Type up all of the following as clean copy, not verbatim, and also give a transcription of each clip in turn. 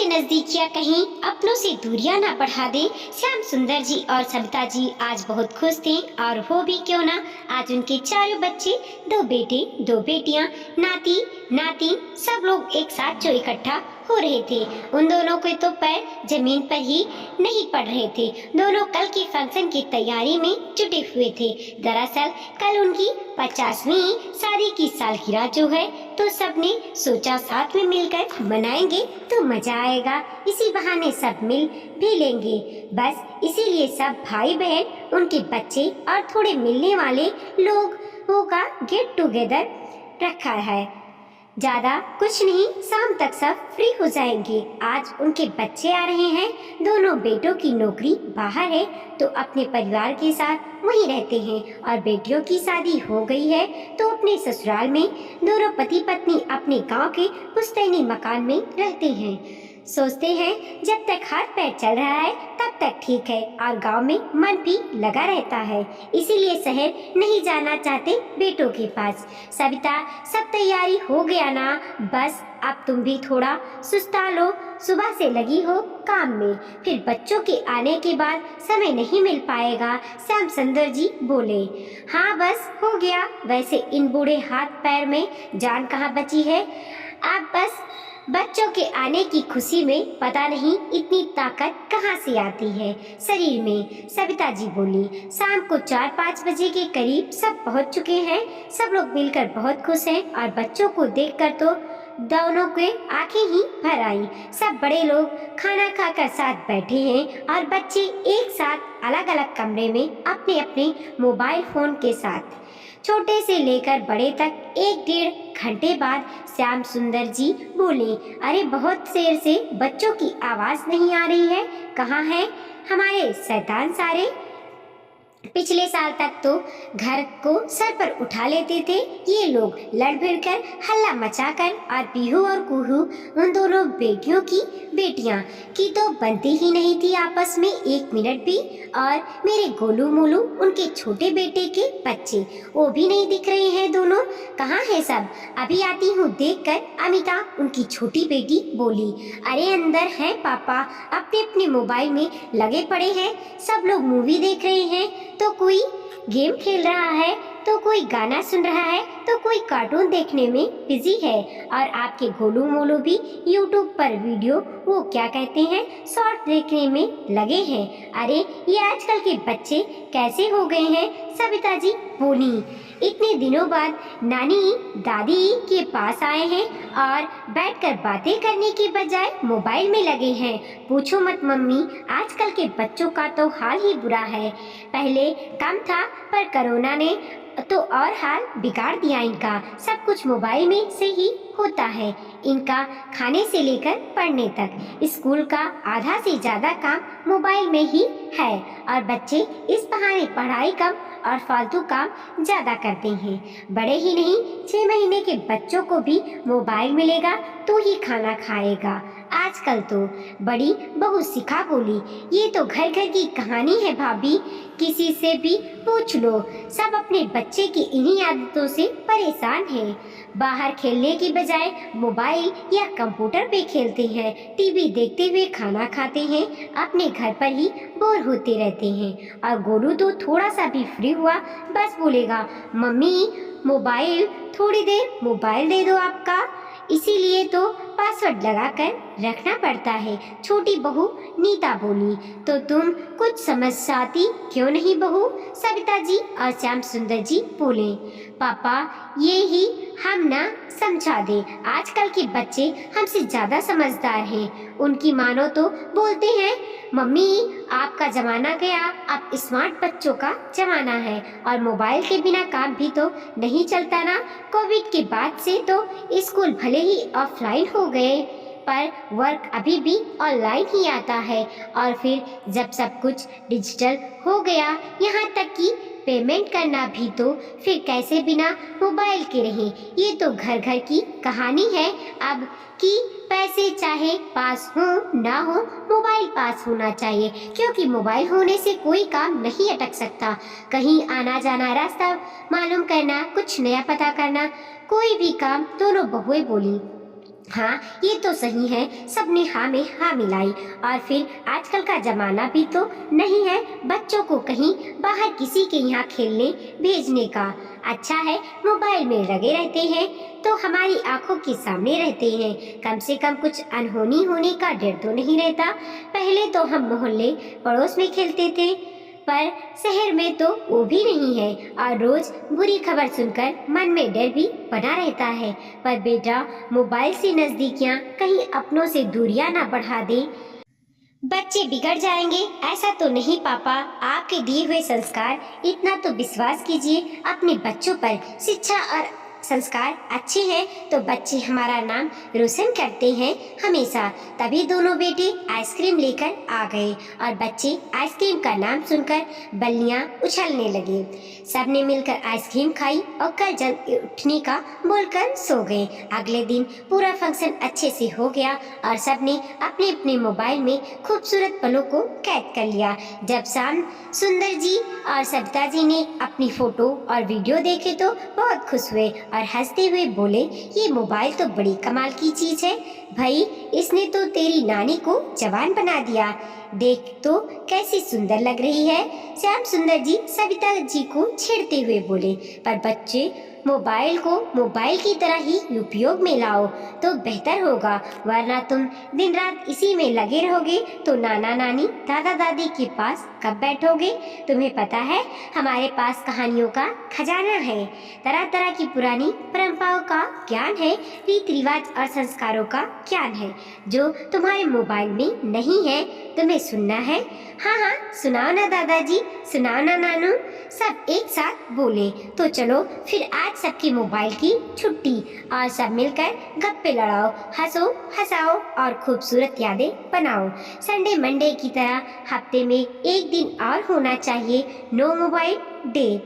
नजदीकियां कहीं अपनों से दूरियां ना बढ़ा दे। श्याम सुंदर जी और सविता जी आज बहुत खुश थे, और हो भी क्यों ना, आज उनके चारों बच्चे, दो बेटे दो बेटियां, नाती नाती, सब लोग एक साथ जो इकट्ठा हो रहे थे। उन दोनों के तो पैर जमीन पर ही नहीं पड़ रहे थे। दोनों कल के फंक्शन की तैयारी में जुटे हुए थे। दरअसल कल उनकी 50वीं शादी की सालगिरह जो है, तो सबने सोचा साथ में मिलकर मनाएंगे तो मजा आएगा। इसी बहाने सब मिल भी लेंगे। बस इसीलिए सब भाई बहन, उनके बच्चे और थोड़े मिलने वाले लोगों का गेट टुगेदर रखा है। ज्यादा कुछ नहीं, शाम तक सब फ्री हो जाएंगे। आज उनके बच्चे आ रहे हैं। दोनों बेटों की नौकरी बाहर है, तो अपने परिवार के साथ वहीं रहते हैं, और बेटियों की शादी हो गई है तो अपने ससुराल में। दोनों पति पत्नी अपने गांव के पुश्तैनी मकान में रहते हैं। सोचते हैं जब तक हाथ पैर चल रहा है तब तक ठीक है, और गांव में मन भी लगा रहता है। इसीलिए शहर नहीं जाना चाहते बेटों के पास। सविता, सब तैयारी हो गया ना? बस अब तुम भी थोड़ा सुस्ता लो। सुबह से लगी हो काम में, फिर बच्चों के आने के बाद समय नहीं मिल पाएगा। श्याम सुंदर जी बोले। हाँ बस हो गया। वैसे इन बूढ़े हाथ पैर में जान कहाँ बची है। अब बस बच्चों के आने की खुशी में पता नहीं इतनी ताकत कहाँ से आती है शरीर में। सविता जी बोली। शाम को 4-5 बजे के करीब सब पहुँच चुके हैं। सब लोग मिलकर बहुत खुश हैं, और बच्चों को देखकर तो दोनों के आंखें ही भर आई। सब बड़े लोग खाना खाकर साथ बैठे हैं, और बच्चे एक साथ अलग अलग कमरे में अपने अपने मोबाइल फोन के साथ। छोटे से लेकर बड़े तक 1-1.5 घंटे बाद श्याम सुंदर जी बोले। अरे बहुत देर से बच्चों की आवाज नहीं आ रही है, कहाँ है हमारे शैतान सारे? पिछले साल तक तो घर को सर पर उठा लेते थे ये लोग, लड़ भिड़ कर हल्ला मचाकर, और पीहू और कुहू, उन दोनों बेटियों की बेटियां की तो बनती ही नहीं थी आपस में 1 मिनट भी। और मेरे गोलू मोलू, उनके छोटे बेटे के बच्चे, वो भी नहीं दिख रहे हैं। दोनों कहाँ है सब? अभी आती हूँ देखकर, अमिता, उनकी छोटी बेटी बोली। अरे अंदर हैं पापा, अपने अपने मोबाइल में लगे पड़े हैं। सब लोग मूवी देख रहे हैं, तो कोई गेम खेल रहा है, तो कोई गाना सुन रहा है, तो कोई कार्टून देखने में बिजी है, और आपके गोलू मोलू भी यूट्यूब पर वीडियो, वो क्या कहते हैं, शॉर्ट देखने में लगे हैं। अरे ये आजकल के बच्चे कैसे हो गए हैं? सविता जी बोली। इतने दिनों बाद नानी दादी के पास आए हैं, और बैठकर बातें करने के बजाय मोबाइल में लगे हैं। पूछो मत मम्मी, आजकल के बच्चों का तो हाल ही बुरा है। पहले कम था, पर कोरोना ने तो और हाल बिगाड़ दिया इनका। सब कुछ मोबाइल में से ही होता है। इनका खाने से लेकर पढ़ने तक, स्कूल का आधा से ज्यादा काम मोबाइल में ही है, और बच्चे इस बहाने पढ़ाई कम और फालतू काम ज्यादा करते हैं। बड़े ही नहीं, 6 महीने के बच्चों को भी मोबाइल मिलेगा तो ही खाना खाएगा। आजकल तो बड़ी बहू सिखा बोली। ये तो घर घर की कहानी है भाभी, किसी से भी पूछ लो। सब अपने बच्चे की इन्हीं आदतों से परेशान हैं। बाहर खेलने की बजाय मोबाइल या कंप्यूटर पे खेलते हैं, टीवी देखते हुए खाना खाते हैं, अपने घर पर ही बोर होते रहते हैं। और गोलू तो थोड़ा सा भी फ्री हुआ बस बोलेगा, मम्मी मोबाइल, थोड़ी देर मोबाइल दे दो आपका। इसीलिए तो पासवर्ड लगाकर रखना पड़ता है। छोटी बहू नीता बोली। तो तुम कुछ समझाती क्यों नहीं बहू? सविता जी और श्याम सुंदर जी बोले। पापा ये ही हम ना समझा दे। आजकल के बच्चे हमसे ज्यादा समझदार हैं। उनकी मानो तो बोलते हैं, मम्मी आपका जमाना गया, अब स्मार्ट बच्चों का जमाना है, और मोबाइल के बिना काम भी तो नहीं चलता ना। कोविड के बाद से तो स्कूल भले ही ऑफलाइन हो गए, पर वर्क अभी भी ऑनलाइन ही आता है। और फिर जब सब कुछ डिजिटल हो गया, यहाँ तक कि पेमेंट करना भी, तो फिर कैसे बिना मोबाइल के रहें? ये तो घर घर की कहानी है अब कि पैसे चाहे पास हो ना हो, मोबाइल पास होना चाहिए, क्योंकि मोबाइल होने से कोई काम नहीं अटक सकता। कहीं आना जाना, रास्ता मालूम करना, कुछ नया पता करना, कोई भी काम। दोनों बहुएं बोली। हाँ, ये तो सही है। सबने हाँ में हाँ मिलाई। और फिर आजकल का जमाना भी तो नहीं है बच्चों को कहीं बाहर किसी के यहाँ खेलने भेजने का। अच्छा है मोबाइल में लगे रहते हैं तो हमारी आंखों के सामने रहते हैं। कम से कम कुछ अनहोनी होने का डर तो नहीं रहता। पहले तो हम मोहल्ले पड़ोस में खेलते थे, पर शहर में तो वो भी नहीं है और रोज बुरी खबर सुनकर मन में डर भी बना रहता है। पर बेटा, मोबाइल से नजदीकियां कहीं अपनों से दूरियां ना बढ़ा दे। बच्चे बिगड़ जाएंगे। ऐसा तो नहीं पापा, आपके दिए हुए संस्कार, इतना तो विश्वास कीजिए अपने बच्चों पर। शिक्षा और संस्कार अच्छे हैं तो बच्चे हमारा नाम रोशन करते हैं हमेशा। तभी दोनों बेटे आइसक्रीम लेकर आ गए और बच्चे आइसक्रीम का नाम सुनकर बल्लियां उछलने लगे। सबने मिलकर आइसक्रीम खाई और कल जल्द उठने का बोलकर सो गए। अगले दिन पूरा फंक्शन अच्छे से हो गया और सबने अपने अपने मोबाइल में खूबसूरत पलों को कैद कर लिया। जब शाम सुंदर जी और सविता जी ने अपनी फोटो और वीडियो देखे तो बहुत खुश हुए और हंसते हुए बोले, ये मोबाइल तो बड़ी कमाल की चीज है भाई, इसने तो तेरी नानी को जवान बना दिया। देख तो कैसी सुंदर लग रही है। श्याम सुंदर जी सविता जी को छेड़ते हुए बोले, पर बच्चे मोबाइल को मोबाइल की तरह ही उपयोग में लाओ तो बेहतर होगा, वरना तुम दिन रात इसी में लगे रहोगे तो नाना नानी दादा दादी के पास कब बैठोगे। तुम्हें पता है हमारे पास कहानियों का खजाना है, तरह तरह की पुरानी परंपराओं का ज्ञान है, रीति रिवाज और संस्कारों का ज्ञान है जो तुम्हारे मोबाइल में नहीं है। तुम्हें सुनना है? हाँ हाँ सुनाओ ना दादाजी, सुनाओ ना नानू। सब एक साथ बोले, तो चलो फिर आज सबकी मोबाइल की छुट्टी और सब मिलकर गप्पे लड़ाओ, हंसो हंसाओ और खूबसूरत यादें बनाओ। संडे मंडे की तरह हफ्ते में एक दिन और होना चाहिए नो मोबाइल डे,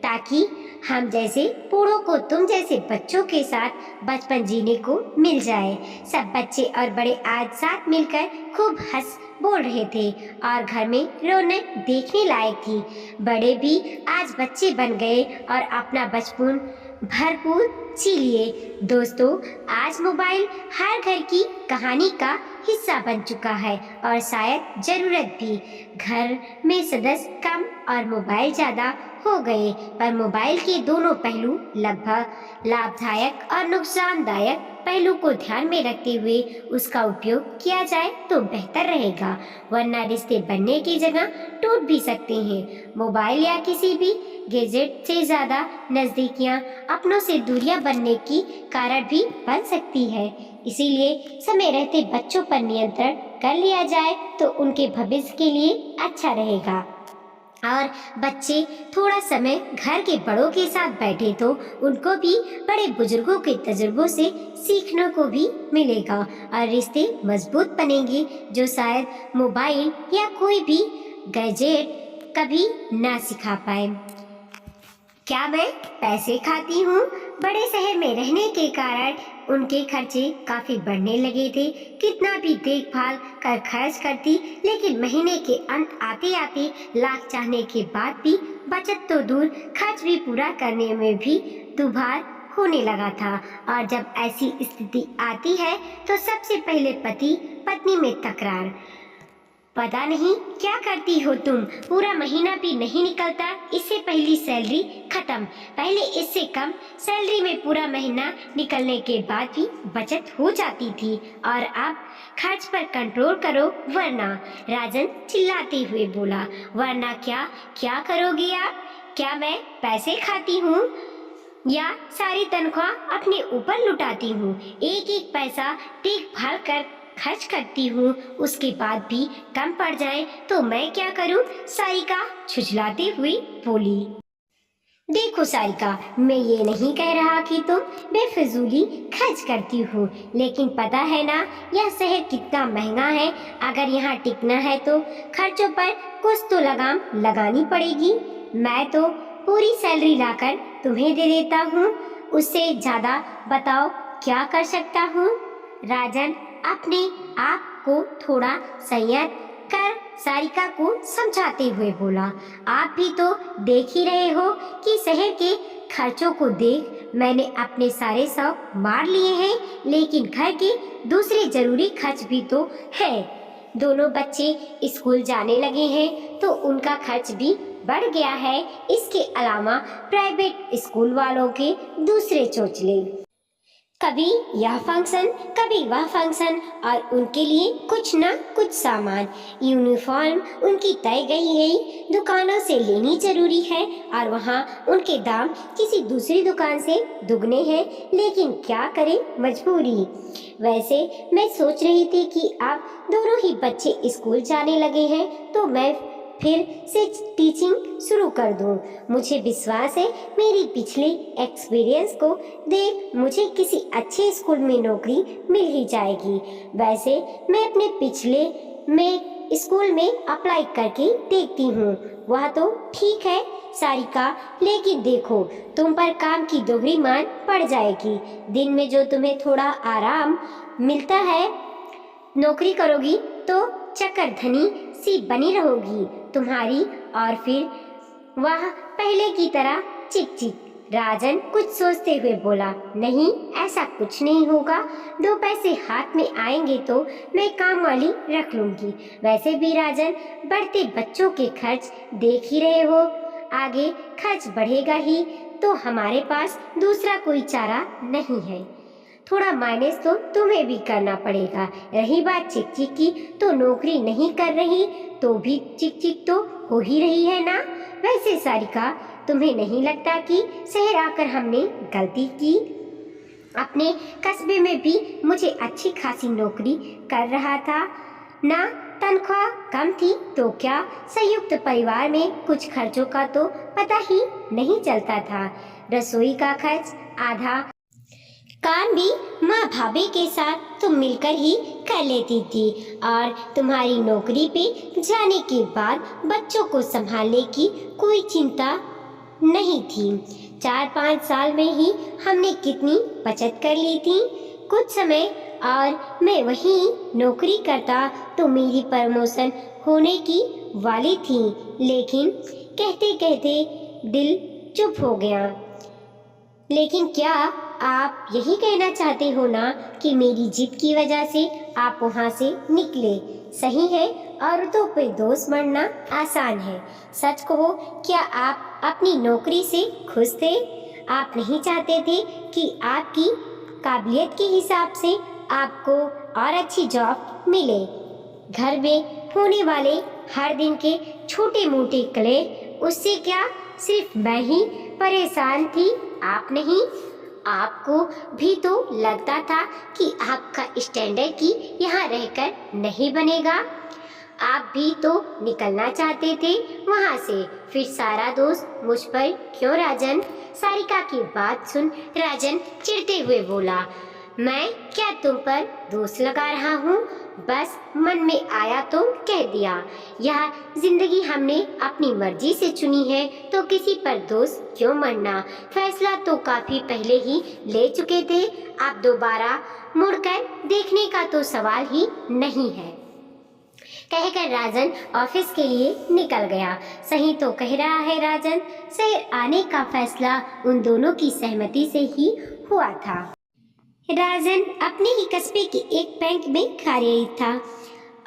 ताकि हम जैसे बूढ़ों को तुम जैसे बच्चों के साथ बचपन जीने को मिल जाए। सब बच्चे और बड़े आज साथ मिलकर खूब हंस बोल रहे थे और घर में रौनक देखने लायक थी। बड़े भी आज बच्चे बन गए और अपना बचपन भरपूर जी लिए। दोस्तों, आज मोबाइल हर घर की कहानी का हिस्सा बन चुका है और शायद जरूरत भी। घर में सदस्य कम और मोबाइल ज़्यादा हो गए, पर मोबाइल के दोनों पहलू लगभग लाभदायक और नुकसानदायक पहलू को ध्यान में रखते हुए उसका उपयोग किया जाए तो बेहतर रहेगा, वरना रिश्ते बनने की जगह टूट भी सकते हैं। मोबाइल या किसी भी गैजेट से ज़्यादा नज़दीकियाँ अपनों से दूरियां बनने की कारण भी बन सकती है। इसीलिए समय रहते बच्चों पर नियंत्रण कर लिया जाए तो उनके भविष्य के लिए अच्छा रहेगा। और बच्चे थोड़ा समय घर के बड़ों के साथ बैठे तो उनको भी बड़े बुजुर्गों के तजुर्बों से सीखने को भी मिलेगा और रिश्ते मजबूत बनेंगे, जो शायद मोबाइल या कोई भी गैजेट कभी ना सिखा पाए। क्या मैं पैसे खाती हूँ? बड़े शहर में रहने के कारण उनके खर्चे काफी बढ़ने लगे थे। कितना भी देखभाल कर खर्च करती, लेकिन महीने के अंत आते आते लाख चाहने के बाद भी बचत तो दूर, खर्च भी पूरा करने में भी दुभार होने लगा था। और जब ऐसी स्थिति आती है तो सबसे पहले पति पत्नी में तकरार। पता नहीं क्या करती हो तुम, पूरा महीना भी नहीं निकलता, इससे पहली सैलरी खत्म। पहले इससे कम सैलरी में पूरा महीना निकलने के बाद भी बचत हो जाती थी और अब खर्च पर कंट्रोल करो वरना। राजन चिल्लाते हुए बोला, वरना क्या? क्या करोगे आप? क्या मैं पैसे खाती हूँ या सारी तनख्वाह अपने ऊपर लुटाती हूँ? एक एक पैसा देखभाल कर खर्च करती हूँ, उसके बाद भी कम पड़ जाए तो मैं क्या करूँ? सारिका झुझलाते हुए बोली। देखो सारिका, मैं ये नहीं कह रहा कि तुम बेफिजूली खर्च करती हो, लेकिन पता है ना यह शहर कितना महंगा है। अगर यहाँ टिकना है तो खर्चों पर कुछ तो लगाम लगानी पड़ेगी। मैं तो पूरी सैलरी लाकर तुम्हें दे देता हूँ, उससे ज़्यादा बताओ क्या कर सकता हूँ? राजन अपने आप को थोड़ा संयत कर सारिका को समझाते हुए बोला, आप भी तो देख ही रहे हो कि शहर के खर्चों को देख मैंने अपने सारे शौक मार लिए हैं, लेकिन घर के दूसरे जरूरी खर्च भी तो है। दोनों बच्चे स्कूल जाने लगे हैं तो उनका खर्च भी बढ़ गया है। इसके अलावा प्राइवेट स्कूल वालों के दूसरे चोचले, कभी यह फंक्शन कभी वह फंक्शन, और उनके लिए कुछ न कुछ सामान। यूनिफॉर्म उनकी तय गई दुकानों से लेनी जरूरी है और वहाँ उनके दाम किसी दूसरी दुकान से दुगने हैं, लेकिन क्या करें, मजबूरी। वैसे मैं सोच रही थी कि अब दोनों ही बच्चे स्कूल जाने लगे हैं तो मैं फिर से टीचिंग शुरू कर दूं। मुझे विश्वास है मेरी पिछले एक्सपीरियंस को देख मुझे किसी अच्छे स्कूल में नौकरी मिल ही जाएगी। वैसे मैं अपने पिछले में स्कूल में अप्लाई करके देखती हूँ। वह तो ठीक है सारिका, लेकिन देखो तुम पर काम की दोहरी मान पड़ जाएगी। दिन में जो तुम्हें थोड़ा आराम मिलता है, नौकरी करोगी तो चकरधनी सी बनी रहोगी तुम्हारी। और फिर वह पहले की तरह चिक चिक। राजन कुछ सोचते हुए बोला, नहीं ऐसा कुछ नहीं होगा, 2 पैसे हाथ में आएंगे तो मैं काम वाली रख लूंगी। वैसे भी राजन, बढ़ते बच्चों के खर्च देख ही रहे हो, आगे खर्च बढ़ेगा ही, तो हमारे पास दूसरा कोई चारा नहीं है। थोड़ा माइनस तो तुम्हें भी करना पड़ेगा। रही बात चिक चिक की, तो नौकरी नहीं कर रही तो भी चिक चिक तो हो ही रही है ना। वैसे सारिका, तुम्हें नहीं लगता कि शहर आकर हमने गलती की? अपने कस्बे में भी मुझे अच्छी खासी नौकरी कर रहा था ना, तनख्वाह कम थी तो क्या, संयुक्त परिवार में कुछ खर्चों का तो पता ही नहीं चलता था। रसोई का खर्च आधा, काम भी माँ भाभी के साथ तुम मिलकर ही कर लेती थी, और तुम्हारी नौकरी पे जाने के बाद बच्चों को संभालने की कोई चिंता नहीं थी। 4-5 साल में ही हमने कितनी बचत कर ली थी। कुछ समय और मैं वहीं नौकरी करता तो मेरी प्रमोशन होने की वाली थी, लेकिन कहते कहते दिल चुप हो गया। लेकिन क्या आप यही कहना चाहते हो ना कि मेरी जिद की वजह से आप वहाँ से निकले? सही है, औरतों पे दोष मढ़ना आसान है। सच कहो, क्या आप अपनी नौकरी से खुश थे? आप नहीं चाहते थे कि आपकी काबिलियत के हिसाब से आपको और अच्छी जॉब मिले? घर में होने वाले हर दिन के छोटे मोटे कलेश, उससे क्या सिर्फ मैं ही परेशान थी, आप नहीं? आपको भी तो लगता था कि आपका स्टैंडर्ड की यहाँ रहकर नहीं बनेगा। आप भी तो निकलना चाहते थे वहाँ से, फिर सारा दोष मुझ पर क्यों राजन? सारिका की बात सुन राजन चिढ़ते हुए बोला, मैं क्या तुम पर दोष लगा रहा हूँ? बस मन में आया तो कह दिया। यह जिंदगी हमने अपनी मर्जी से चुनी है तो किसी पर दोष क्यों मढ़ना? फैसला तो काफी पहले ही ले चुके थे, अब दोबारा मुड़कर देखने का तो सवाल ही नहीं है। कहकर राजन ऑफिस के लिए निकल गया। सही तो कह रहा है राजन, शहर आने का फैसला उन दोनों की सहमति से ही हुआ था। राजन अपने ही कस्बे के एक बैंक में कार्यरत था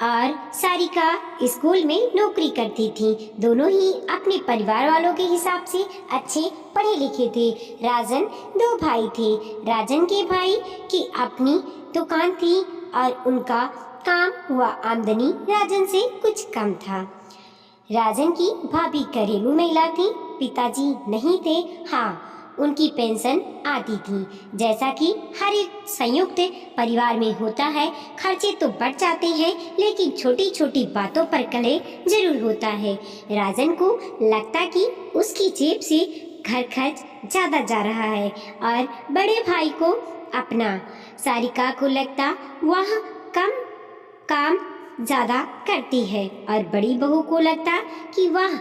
और सारिका स्कूल में नौकरी करती थी। दोनों ही अपने परिवार वालों के हिसाब से अच्छे पढ़े लिखे थे। राजन 2 भाई थे। राजन के भाई की अपनी दुकान थी और उनका काम हुआ आमदनी राजन से कुछ कम था। राजन की भाभी घरेलू महिला थी, पिताजी नहीं थे। हाँ, उनकी पेंशन आती थी। जैसा कि हर एक संयुक्त परिवार में होता है, खर्चे तो बढ़ जाते हैं, लेकिन छोटी छोटी बातों पर कलह जरूर होता है। राजन को लगता कि उसकी जेब से घर खर्च ज्यादा जा रहा है और बड़े भाई को अपना। सारिका को लगता वह कम काम ज्यादा करती है और बड़ी बहू को लगता कि वह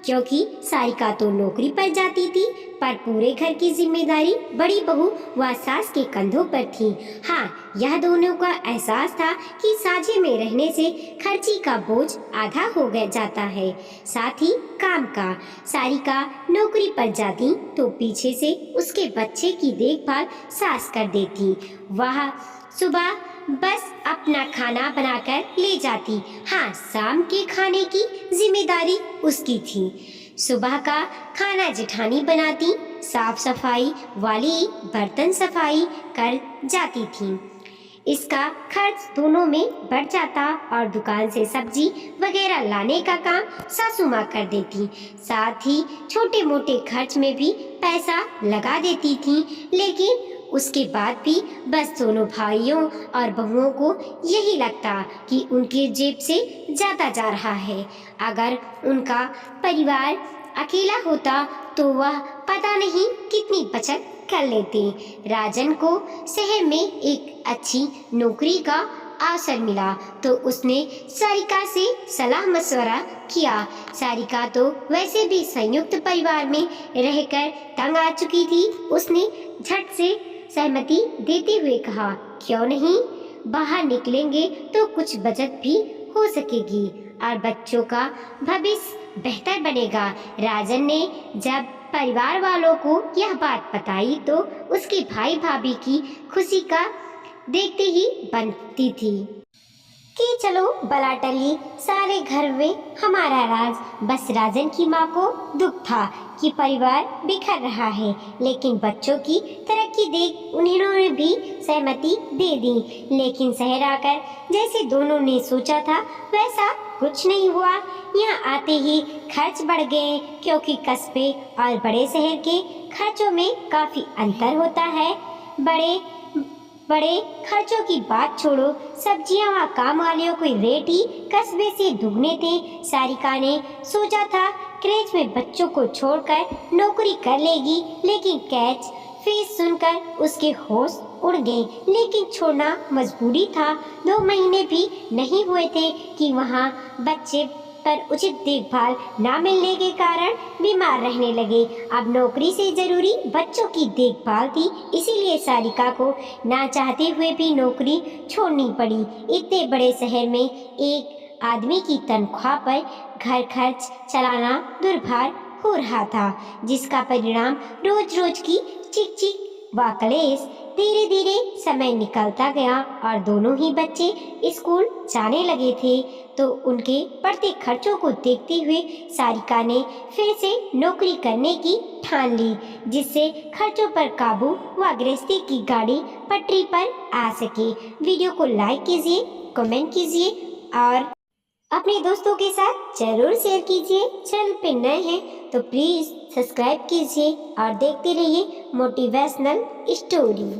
क्योंकि सारिका तो नौकरी पर जाती थी, पर पूरे घर की जिम्मेदारी बड़ी बहू व सास के कंधों पर थी। हाँ, यह दोनों का एहसास था कि साझे में रहने से खर्ची का बोझ आधा हो गया जाता है, साथ ही काम का। सारिका नौकरी पर जाती तो पीछे से उसके बच्चे की देखभाल सास कर देती। वह सुबह बस अपना खाना बनाकर ले जाती। हाँ, शाम के खाने की जिम्मेदारी उसकी थी। सुबह का खाना जेठानी बनाती, साफ सफाई वाली बर्तन सफाई कर जाती थी। इसका खर्च दोनों में बढ़ जाता और दुकान से सब्जी वगैरह लाने का काम सासू माँ कर देती। साथ ही छोटे मोटे खर्च में भी पैसा लगा देती थी, लेकिन उसके बाद भी बस दोनों भाइयों और बहुओं को यही लगता कि उनकी जेब से ज़्यादा जा रहा है। अगर उनका परिवार अकेला होता तो वह पता नहीं कितनी बचत कर लेते। राजन को शहर में एक अच्छी नौकरी का अवसर मिला तो उसने सारिका से सलाह मशवरा किया। सारिका तो वैसे भी संयुक्त परिवार में रहकर तंग आ चुकी थी। उसने झट से सहमति देते हुए कहा, क्यों नहीं, बाहर निकलेंगे तो कुछ बचत भी हो सकेगी और बच्चों का भविष्य बेहतर बनेगा। राजन ने जब परिवार वालों को यह बात बताई तो उसके भाई भाभी की खुशी का देखते ही बनती थी कि चलो बला टली, सारे घर में हमारा राज। बस राजन की माँ को दुख था कि परिवार बिखर रहा है, लेकिन बच्चों की तरक्की देख उन्होंने भी सहमति दे दी। लेकिन शहर आकर जैसे दोनों ने सोचा था वैसा कुछ नहीं हुआ। यहाँ आते ही खर्च बढ़ गए, क्योंकि कस्बे और बड़े शहर के खर्चों में काफ़ी अंतर होता है। बड़े खर्चों की बात छोड़ो, सब्जियां व काम वालियों के रेट ही कस्बे से दुगने थे। सारिका ने सोचा था क्रेच में बच्चों को छोड़कर नौकरी कर लेगी, लेकिन कैच फीस सुनकर उसके होश उड़ गए। लेकिन छोड़ना मजबूरी था। 2 महीने भी नहीं हुए थे कि वहाँ बच्चे पर उचित देखभाल न मिलने के कारण बीमार रहने लगे। अब नौकरी से जरूरी बच्चों की देखभाल थी, इसीलिए सारिका को ना चाहते हुए भी नौकरी छोड़नी पड़ी। इतने बड़े शहर में एक आदमी की तनख्वाह पर घर खर्च चलाना दुर्भार हो रहा था, जिसका परिणाम रोज रोज की चिक चिक व कलेश। धीरे धीरे समय निकलता गया और दोनों ही बच्चे स्कूल जाने लगे थे, तो उनके बढ़ते खर्चों को देखते हुए सारिका ने फिर से नौकरी करने की ठान ली, जिससे खर्चों पर काबू व गृहस्थी की गाड़ी पटरी पर आ सके। वीडियो को लाइक कीजिए, कमेंट कीजिए और अपने दोस्तों के साथ जरूर शेयर कीजिए। चैनल पे नए हैं तो प्लीज़ सब्सक्राइब कीजिए और देखते रहिए मोटिवेशनल स्टोरी।